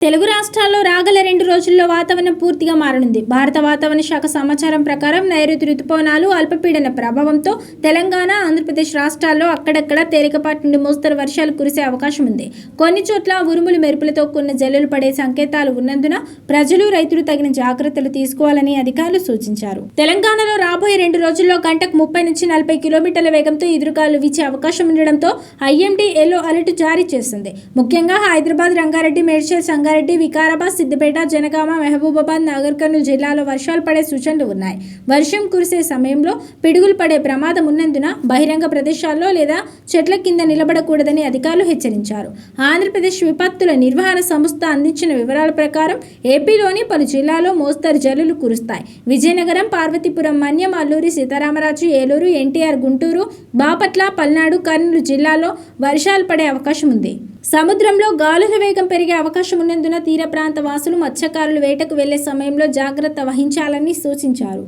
తెలుగు రాష్ట్రాల్లో రాగల 2 రోజుల్లో వాతావరణం పూర్తిగా మారనుంది. భారత వాతావరణ శాఖ సమాచారం ప్రకారం నైరుతి రుతుపవనాలు అల్పపీడన ప్రభావంతో తెలంగాణ, ఆంధ్రప్రదేశ్ రాష్ట్రాల్లో అక్కడక్కడ తేలికపాటి నుండి మోస్తరు వర్షాలు కురిసే అవకాశం ఉంది. కొన్ని చోట్ల ఉరుములు మెరుపులతో కూడిన జల్లులు పడే సంకేతాలు ఉన్నందున ప్రజలు, రైతులు తగిన జాగ్రత్తలు తీసుకోవాలని అధికారులు సూచించారు. తెలంగాణలో రాబోయే 2 రోజుల్లో గంటకు 30 నుంచి 40 కిలోమీటర్ల వేగంతో ఈదురుగాలులు వీచే అవకాశం ఉండడంతో ఐఎండీ ఎల్లో అలర్ట్ జారీ చేసింది. ముఖ్యంగా హైదరాబాద్, రంగారెడ్డి, మేడ్చల్, సంగారెడ్డి, వికారాబాద్, సిద్దిపేట, జనగామ, మహబూబాబాద్, నాగర్ కర్నూలు జిల్లాలో వర్షాలు పడే సూచనలు ఉన్నాయి. వర్షం కురిసే సమయంలో పిడుగులు పడే ప్రమాదం ఉన్నందున బహిరంగ ప్రదేశాల్లో లేదా చెట్ల కింద నిలబడకూడదని అధికారులు హెచ్చరించారు. ఆంధ్రప్రదేశ్ విపత్తుల నిర్వహణ సంస్థ అందించిన వివరాల ప్రకారం ఏపీలోని పలు జిల్లాల్లో మోస్తరు జల్లులు కురుస్తాయి. విజయనగరం, పార్వతీపురం, మన్యం, అల్లూరి సీతారామరాజు, ఏలూరు, ఎన్టీఆర్, గుంటూరు, బాపట్ల, పల్నాడు, కర్నూలు జిల్లాల్లో వర్షాలు పడే అవకాశం ఉంది. సముద్రంలో గాలుల వేగం పెరిగే అవకాశం ఉన్నందున తీర ప్రాంత వాసులు, మత్స్యకారులు వేటకు వెళ్లే సమయంలో జాగ్రత్త వహించాలని సూచించారు.